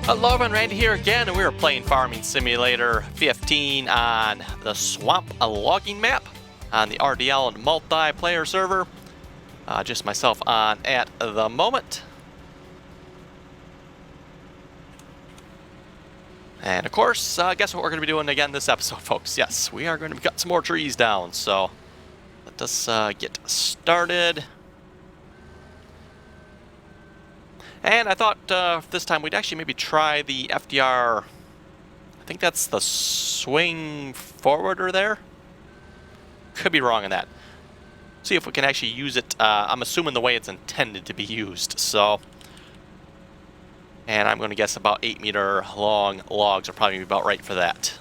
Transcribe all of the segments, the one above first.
Hello everyone, Randy here again, and we are playing Farming Simulator 15 on the Swamp Logging map on the RDAllen multiplayer server. Just myself on at the moment. And of course, guess what we're going to be doing again this episode, folks? Yes, we are going to be cutting some more trees down, so let us get started. And I thought this time we'd actually maybe try the FDR, I think that's the swing forwarder there. Could be wrong on that. See if we can actually use it, I'm assuming the way it's intended to be used, so. And I'm going to guess about 8-meter long logs are probably about right for that.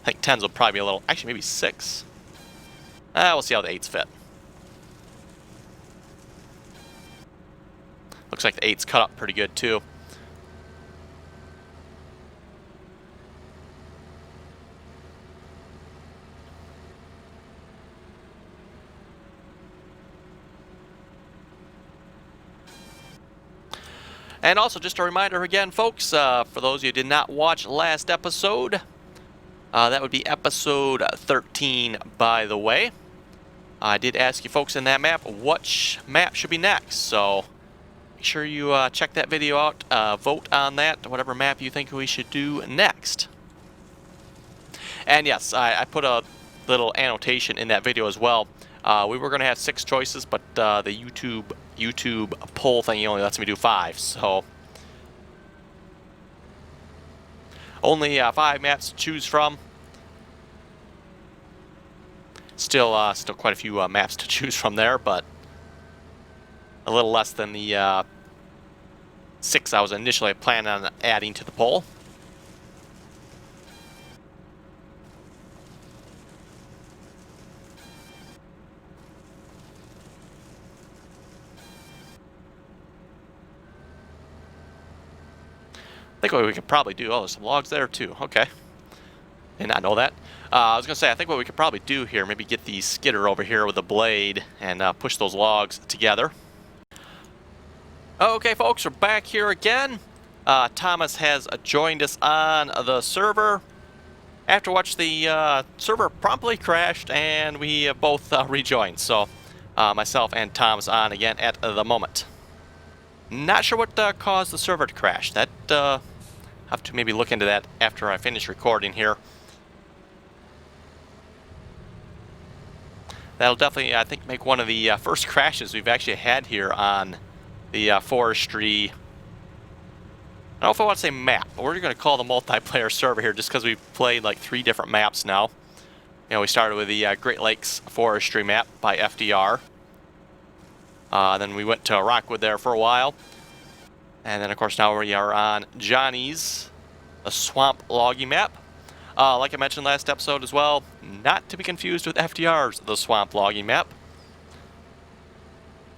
I think 10s will probably be a little, actually maybe 6. We'll see how the 8s fit. Looks like the 8's cut up pretty good too. And also just a reminder again, folks, for those of you who did not watch last episode, that would be episode 13, by the way. I did ask you folks in that map which map should be next, so make sure you check that video out, vote on that, whatever map you think we should do next. And yes, I put a little annotation in that video as well. We were going to have 6 choices, but the YouTube poll thing only lets me do 5, so only 5 maps to choose from. Still quite a few maps to choose from there, but a little less than the 6 I was initially planning on adding to the poll. I think what we could probably do, oh, there's some logs there too, okay. Did not know that. I was going to say, I think what we could probably do here, maybe get the skidder over here with a blade and push those logs together. Okay, folks, we're back here again. Thomas has joined us on the server. After watch, the server promptly crashed, and we have both rejoined. So, myself and Tom's on again at the moment. Not sure what caused the server to crash. That have to maybe look into that after I finish recording here. That'll definitely, I think, make one of the first crashes we've actually had here on the forestry. I don't know if I want to say map, but we're going to call the multiplayer server here just because we've played like 3 different maps now. You know, we started with the Great Lakes forestry map by FDR. Then we went to Rockwood there for a while. And then, of course, now we are on Johnny's, the swamp logging map. Like I mentioned last episode as well, not to be confused with FDR's, the swamp logging map.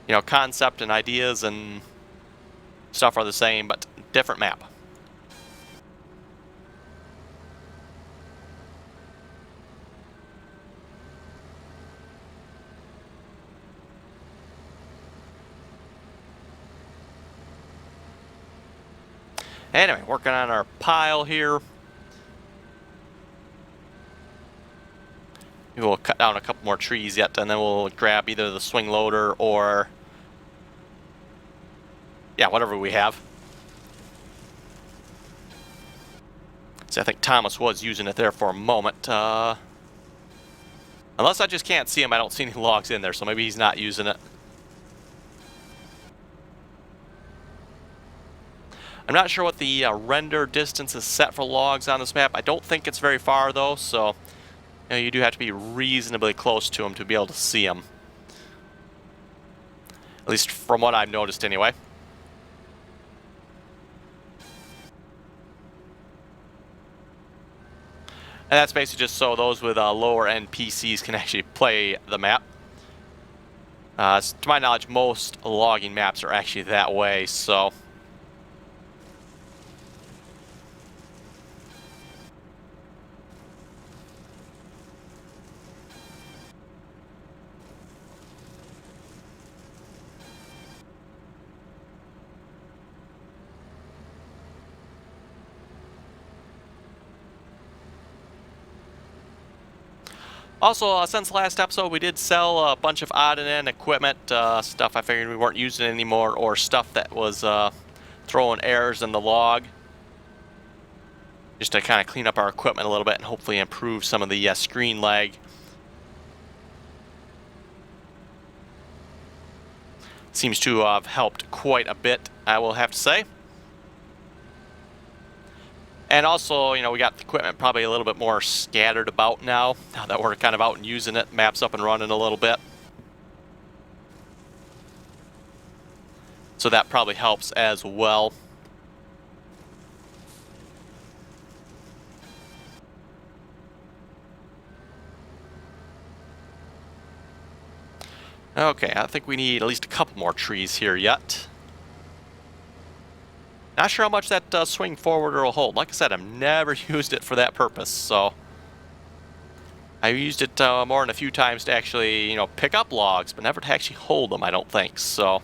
You know, concept and ideas and stuff are the same, but different map. Anyway, working on our pile here. We'll cut down a couple more trees yet, and then we'll grab either the swing loader or, yeah, whatever we have. So I think Thomas was using it there for a moment. Unless I just can't see him, I don't see any logs in there, so maybe he's not using it. I'm not sure what the render distance is set for logs on this map. I don't think it's very far, though, so you know, you do have to be reasonably close to them to be able to see them. At least from what I've noticed, anyway. And that's basically just so those with lower end PCs can actually play the map. To my knowledge, most logging maps are actually that way, so Also, since last episode, we did sell a bunch of odd and end equipment, stuff I figured we weren't using anymore, or stuff that was throwing errors in the log, just to kind of clean up our equipment a little bit and hopefully improve some of the screen lag. Seems to have helped quite a bit, I will have to say. And also, you know, we got the equipment probably a little bit more scattered about now that we're kind of out and using it. Map's up and running a little bit. So that probably helps as well. Okay, I think we need at least a couple more trees here yet. Not sure how much that swing forwarder will hold. Like I said, I've never used it for that purpose, so I've used it more than a few times to actually, you know, pick up logs, but never to actually hold them, I don't think, so.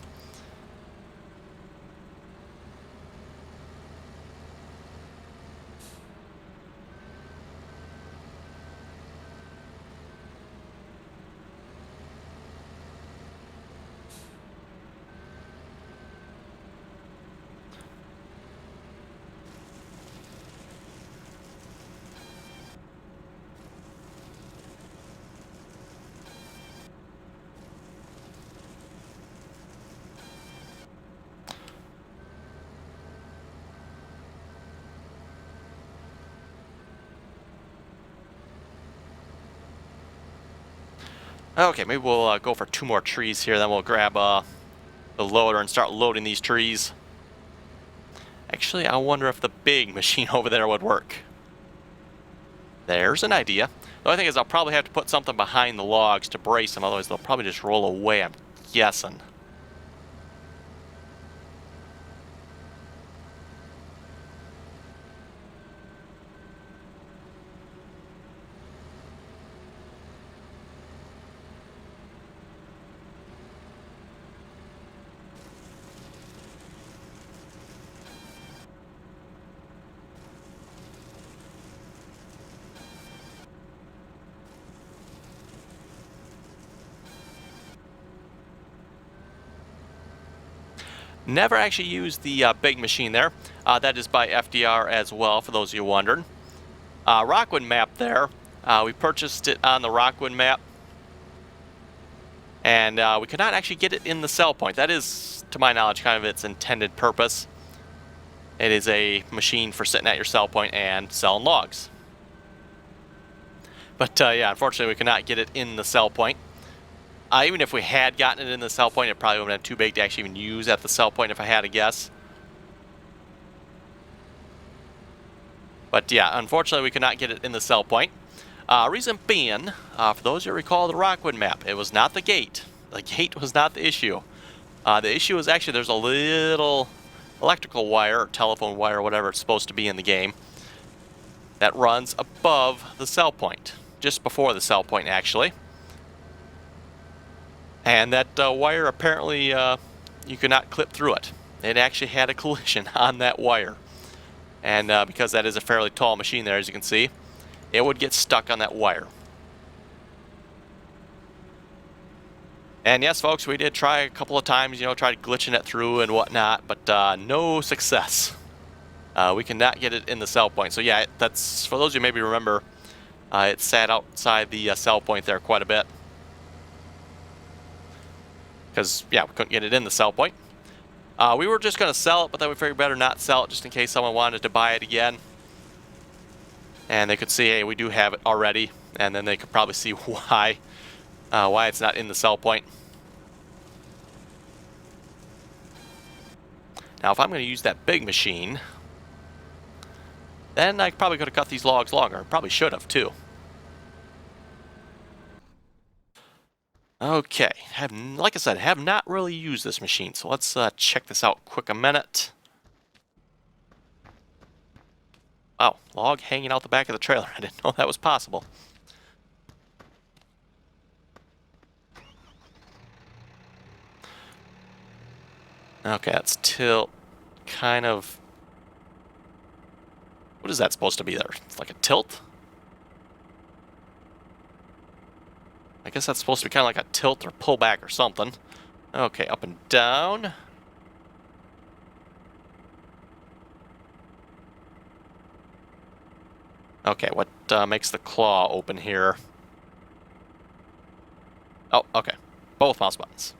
Okay, maybe we'll go for 2 more trees here, then we'll grab the loader and start loading these trees. Actually, I wonder if the big machine over there would work. There's an idea. The only thing is I'll probably have to put something behind the logs to brace them, otherwise they'll probably just roll away, I'm guessing. Never actually used the big machine there. That is by FDR as well, for those of you wondering. Rockwood map there. We purchased it on the Rockwood map. And we could not actually get it in the sell point. That is, to my knowledge, kind of its intended purpose. It is a machine for sitting at your sell point and selling logs. But yeah, unfortunately we could not get it in the sell point. Even if we had gotten it in the sell point, it probably would have been too big to actually even use at the sell point if I had to guess. But yeah, unfortunately we could not get it in the sell point. Reason being, for those who recall the Rockwood map, it was not the gate. The gate was not the issue. The issue was actually there's a little electrical wire, or telephone wire, or whatever it's supposed to be in the game, that runs above the sell point. Just before the sell point, actually. And that wire, apparently, you could not clip through it. It actually had a collision on that wire. And because that is a fairly tall machine there, as you can see, it would get stuck on that wire. And yes, folks, we did try a couple of times, you know, tried glitching it through and whatnot, but no success. We cannot get it in the sell point. So yeah, that's, for those of you who maybe remember, it sat outside the sell point there quite a bit. Because, yeah, we couldn't get it in the sell point. We were just going to sell it, but then we figured better not sell it just in case someone wanted to buy it again. And they could see, hey, we do have it already. And then they could probably see why it's not in the sell point. Now, if I'm going to use that big machine, then I probably could have cut these logs longer. Probably should have, too. Okay, like I said, have not really used this machine, so let's check this out quick a minute. Wow, log hanging out the back of the trailer. I didn't know that was possible. Okay, that's tilt, kind of... What is that supposed to be there? It's like a tilt? I guess that's supposed to be kind of like a tilt or pullback or something. Okay, up and down. Okay, what makes the claw open here? Oh, okay. Both mouse buttons.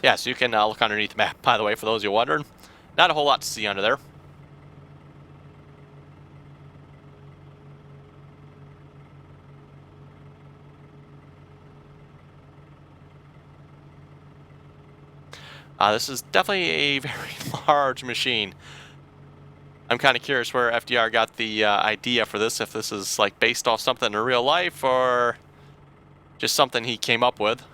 Yeah, so you can look underneath the map, by the way, for those of you wondering. Not a whole lot to see under there. This is definitely a very large machine. I'm kind of curious where FDR got the idea for this, if this is like based off something in real life or just something he came up with.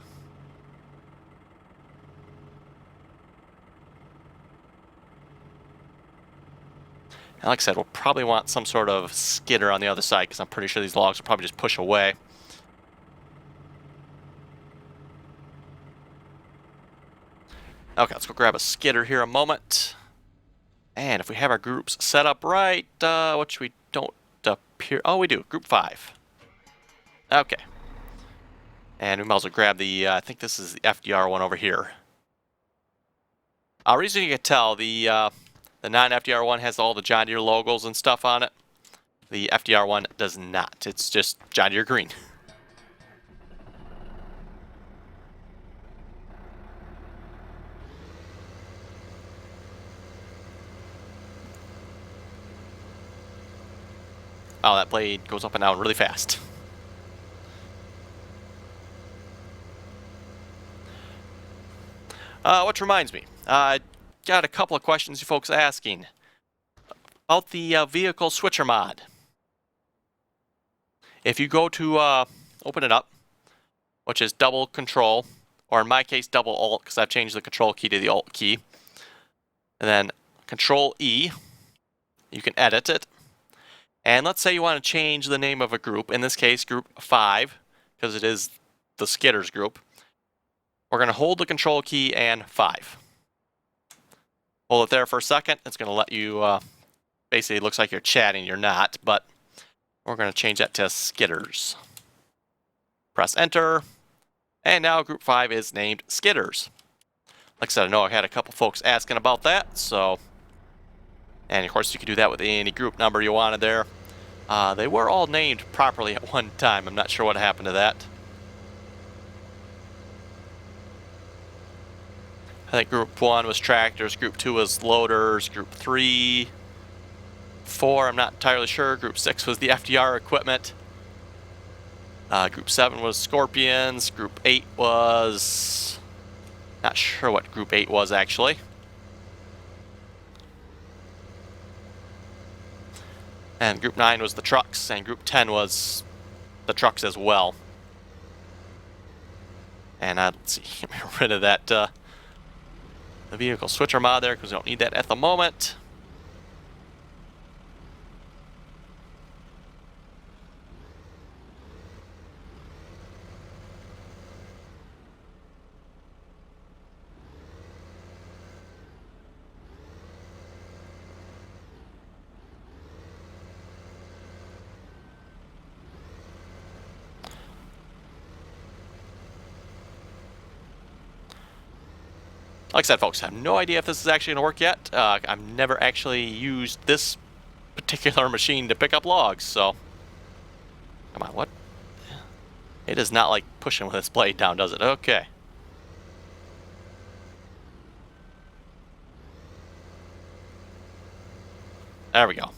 And like I said, we'll probably want some sort of skidder on the other side because I'm pretty sure these logs will probably just push away. Okay, let's go grab a skidder here a moment. And if we have our groups set up right, which we don't appear... Oh, we do. Group 5. Okay. And we might as well grab the... I think this is the FDR one over here. Reason you can tell, the non-FDR one has all the John Deere logos and stuff on it. The FDR one does not. It's just John Deere green. Oh, that blade goes up and down really fast. Which reminds me, got a couple of questions you folks asking about the vehicle switcher mod. If you go to open it up, which is double control, or in my case double alt because I've changed the control key to the alt key, and then control E, you can edit it. And let's say you want to change the name of a group, in this case group 5, because it is the skidders group. We're going to hold the control key and 5. Hold it there for a second. It's going to let you, basically it looks like you're chatting, you're not, but we're going to change that to skidders. Press enter, and now group 5 is named skidders. Like I said, I know I had a couple folks asking about that, so... And of course you can do that with any group number you wanted there. They were all named properly at one time. I'm not sure what happened to that. I think group 1 was tractors, group 2 was loaders, group 3, 4, I'm not entirely sure. Group 6 was the FDR equipment. Group 7 was scorpions. Group 8 was... Not sure what group 8 was actually. And group 9 was the trucks, and group 10 was the trucks as well. And let's see, get rid of that the vehicle switcher mod there because we don't need that at the moment. Like I said, folks, I have no idea if this is actually going to work yet. I've never actually used this particular machine to pick up logs, so... Come on, what? It is not like pushing with this blade down, does it? Okay. There we go.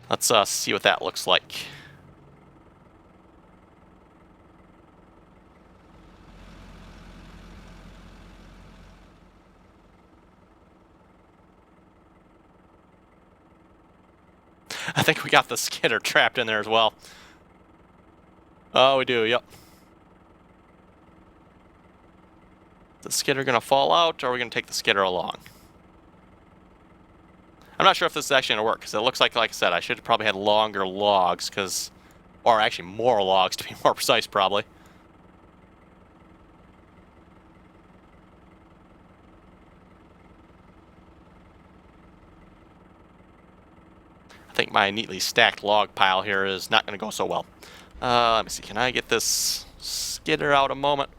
Let's see what that looks like. I think we got the skidder trapped in there as well. Oh, we do, yep. Is the skidder going to fall out, or are we going to take the skidder along? I'm not sure if this is actually going to work, because it looks like I said, I should have probably had longer logs, or actually more logs to be more precise, probably. I think my neatly stacked log pile here is not going to go so well. Let me see, can I get this skidder out a moment?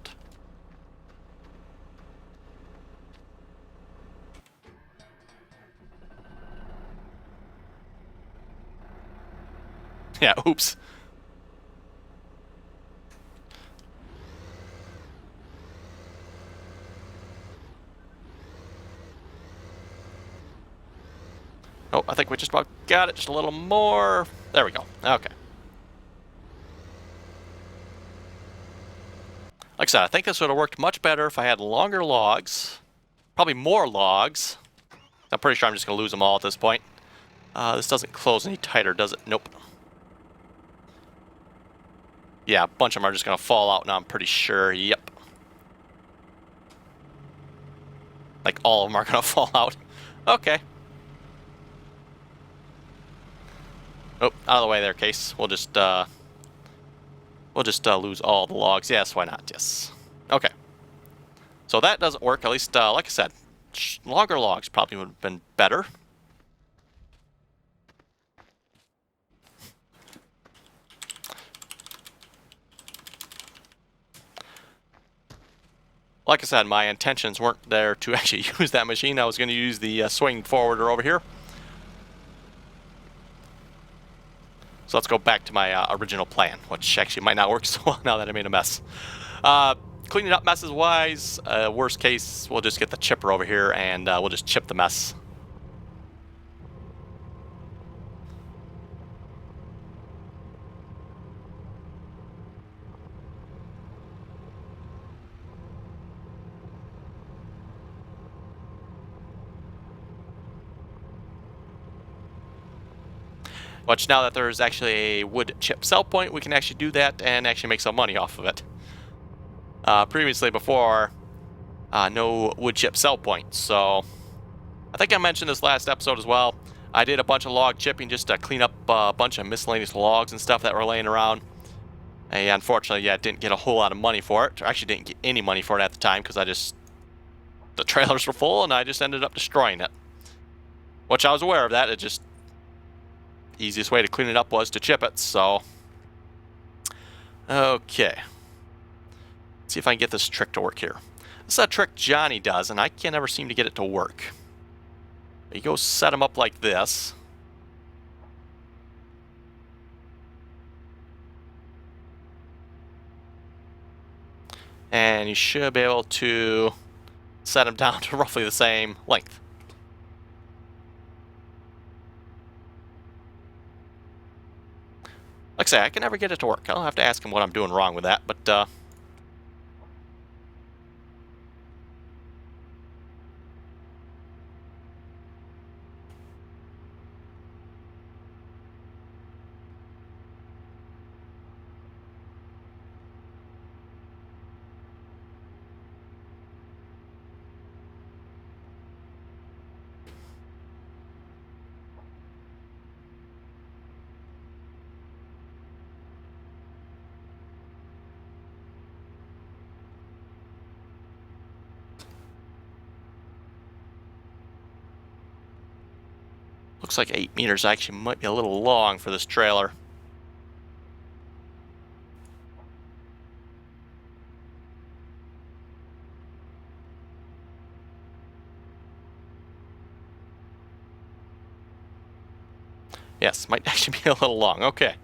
Yeah, oops. Oh, I think we just about got it. Just a little more. There we go. Okay. Like I said, I think this would have worked much better if I had longer logs. Probably more logs. I'm pretty sure I'm just going to lose them all at this point. This doesn't close any tighter, does it? Nope. Yeah, a bunch of them are just going to fall out now, I'm pretty sure. Yep. Like, all of them are going to fall out. Okay. Oh, out of the way there, Case. We'll just lose all the logs. Yes, why not? Yes. Okay. So that doesn't work. At least, like I said, longer logs probably would have been better. Like I said, my intentions weren't there to actually use that machine. I was going to use the swing forwarder over here. So let's go back to my original plan, which actually might not work so well now that I made a mess. Cleaning up messes wise, worst case, we'll just get the chipper over here and we'll just chip the mess. Which now that there's actually a wood chip sell point, we can actually do that and actually make some money off of it. Previously, before, no wood chip sell points. So I think I mentioned this last episode as well. I did a bunch of log chipping just to clean up a bunch of miscellaneous logs and stuff that were laying around. And unfortunately, yeah, didn't get a whole lot of money for it. I actually didn't get any money for it at the time because the trailers were full and I just ended up destroying it. Which I was aware of that. It just, easiest way to clean it up was to chip it, so. Okay. Let's see if I can get this trick to work here. This is a trick Johnny does, and I can't ever seem to get it to work. You go set them up like this. And you should be able to set them down to roughly the same length. Like I say, I can never get it to work. I'll have to ask him what I'm doing wrong with that, but looks like 8 meters actually might be a little long for this trailer. Yes, might actually be a little long. Okay.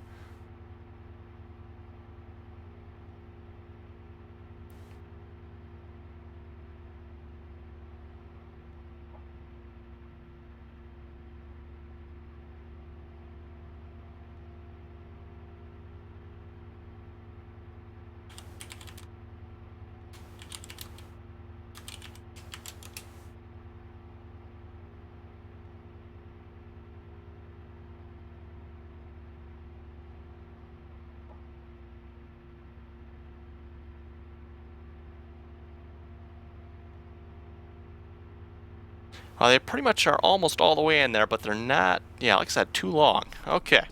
They pretty much are almost all the way in there, but they're not, yeah, like I said, too long. Okay.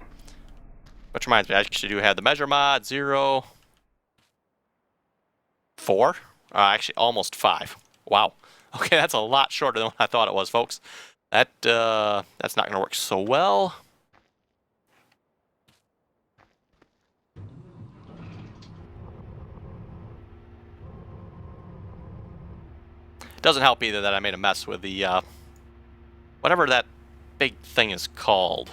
Which reminds me, I actually do have the measure mod, 0, 4. Actually, almost 5. Wow. Okay, that's a lot shorter than what I thought it was, folks. That's not going to work so well. Doesn't help either that I made a mess with the, whatever that big thing is called.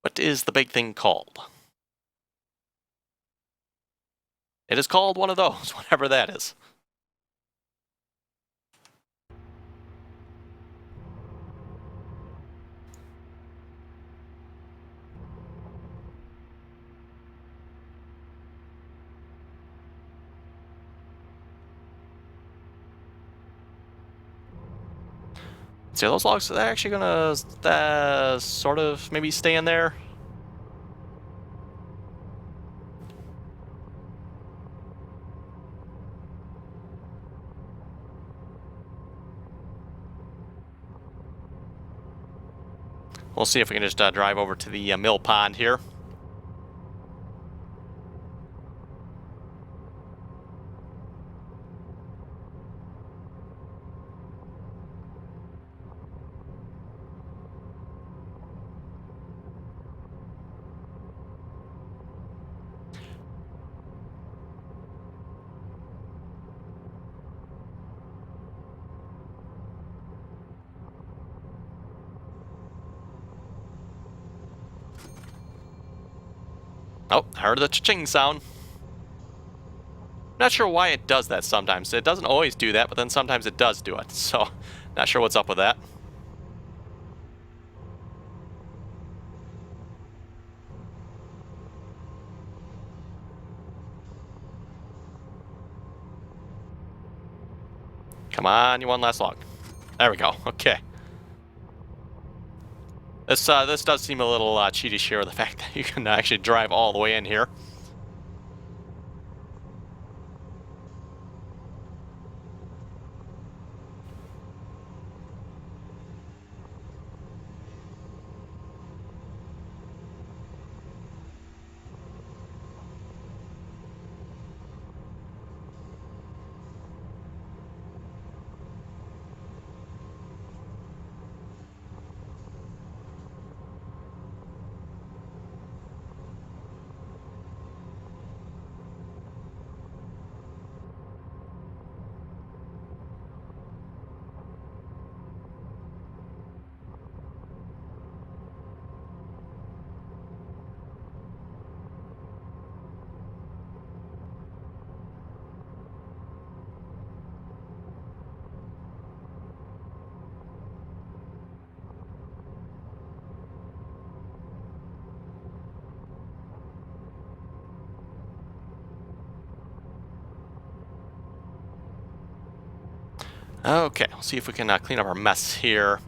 What is the big thing called? It is called one of those, whatever that is. See, those logs, they're actually gonna sort of maybe stay in there. We'll see if we can just drive over to the mill pond here. Oh, I heard the cha-ching sound. Not sure why it does that sometimes. It doesn't always do that, but then sometimes it does do it. So, not sure what's up with that. Come on, you one last log. There we go. Okay. This does seem a little cheatish here, the fact that you can actually drive all the way in here. Okay, let's see if we can clean up our mess here.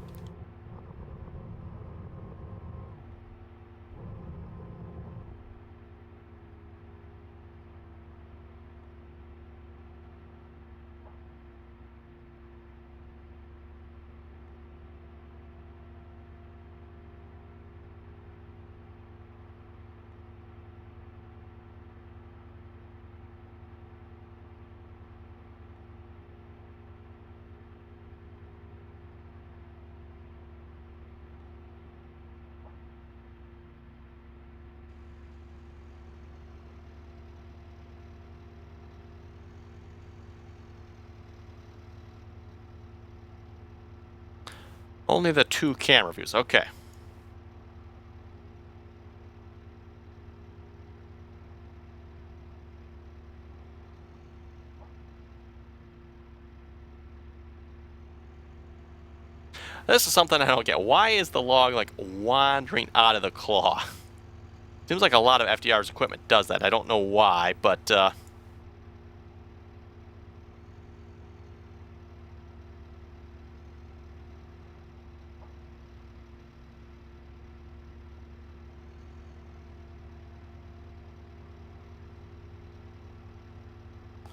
Only the 2 camera views. Okay. This is something I don't get. Why is the log like wandering out of the claw? Seems like a lot of FDR's equipment does that. I don't know why, but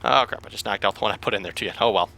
oh crap, I just knocked out the one I put in there too. Oh well.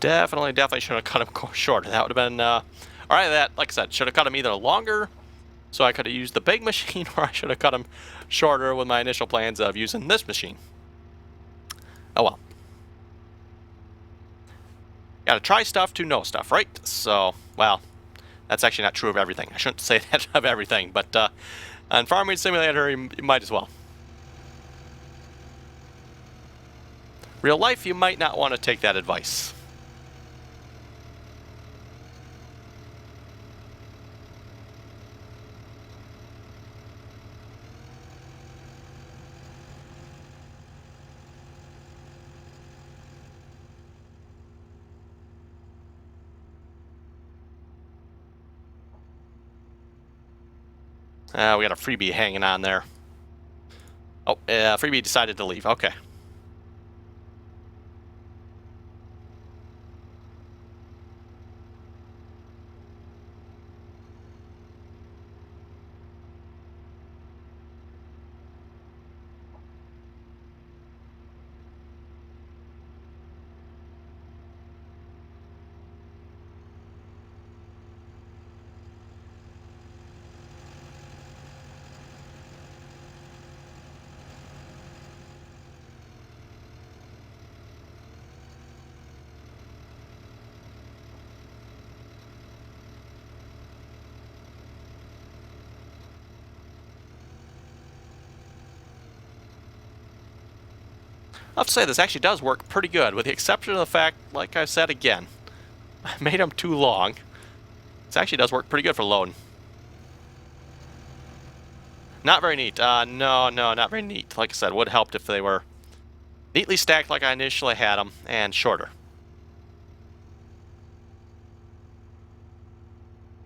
Definitely should have cut him shorter. That would have been, alright, that, like I said, should have cut him either longer, so I could have used the big machine, or I should have cut him shorter with my initial plans of using this machine. Oh well. Gotta try stuff to know stuff, right? So, well, that's actually not true of everything. I shouldn't say that of everything, but on Farming Simulator, you might as well. Real life, you might not want to take that advice. We got a freebie hanging on there. Oh, freebie decided to leave. Okay. I have to say, this actually does work pretty good, with the exception of the fact, like I said again, I made them too long. This actually does work pretty good for loading. Not very neat. No, not very neat. Like I said, would have helped if they were neatly stacked like I initially had them, and shorter.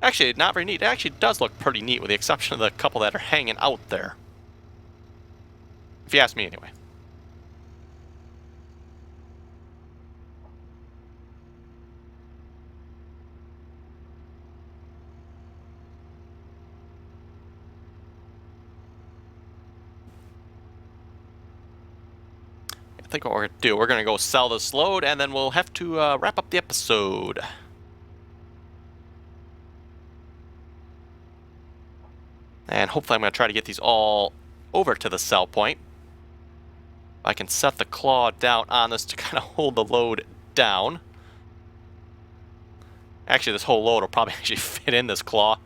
Actually, not very neat. It actually does look pretty neat, with the exception of the couple that are hanging out there. If you ask me, anyway. I think what we're going to do, we're going to go sell this load, and then we'll have to wrap up the episode. And hopefully I'm going to try to get these all over to the sell point. I can set the claw down on this to kind of hold the load down. Actually, this whole load will probably actually fit in this claw.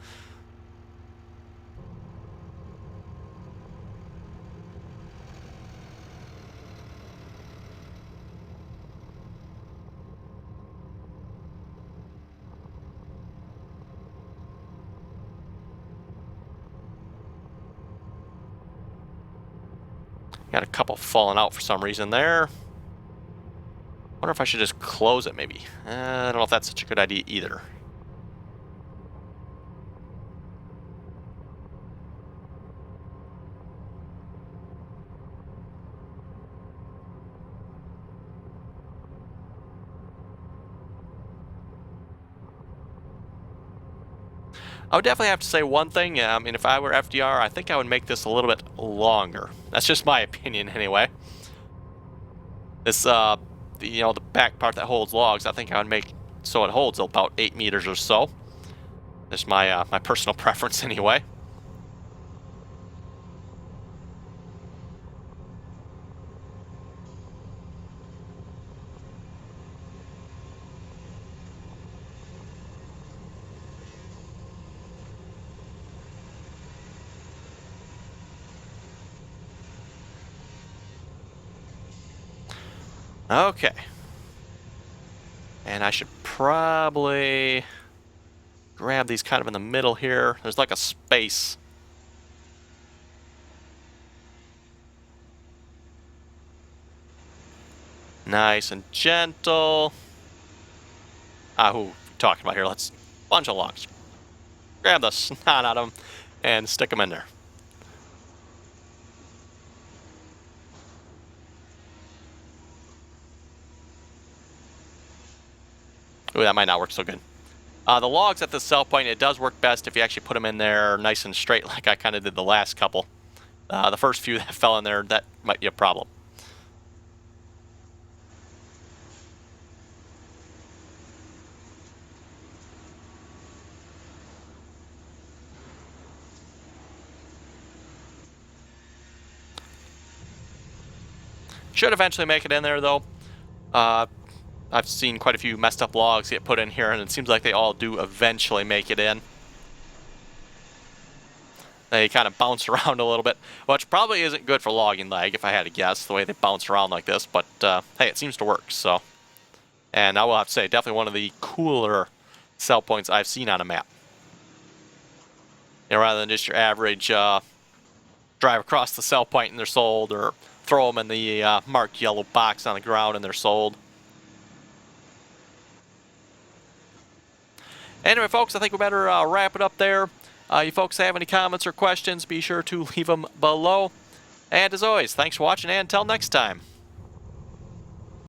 Got a couple falling out for some reason there. Wonder if I should just close it, maybe. I don't know if that's such a good idea either. I would definitely have to say one thing. I mean, if I were FDR, I think I would make this a little bit longer. That's just my opinion, anyway. This, the back part that holds logs, I think I would make so it holds about 8 meters or so. That's my my personal preference, anyway. Okay. And I should probably grab these kind of in the middle here. There's like a space. Nice and gentle. Who are we talking about here? Let's bunch of logs. Grab the snot out of them and stick them in there. Ooh, that might not work so good. The logs at the sell point, it does work best if you actually put them in there nice and straight like I kind of did the last couple. The first few that fell in there, that might be a problem. Should eventually make it in there, though. I've seen quite a few messed up logs get put in here, and it seems like they all do eventually make it in. They kind of bounce around a little bit, which probably isn't good for logging lag, if I had to guess, the way they bounce around like this. But, hey, it seems to work, so. And I will have to say, definitely one of the cooler sell points I've seen on a map. You know, rather than just your average drive across the sell point and they're sold, or throw them in the marked yellow box on the ground and they're sold. Anyway, folks, I think we better wrap it up there. You folks have any comments or questions, be sure to leave them below. And as always, thanks for watching, and until next time.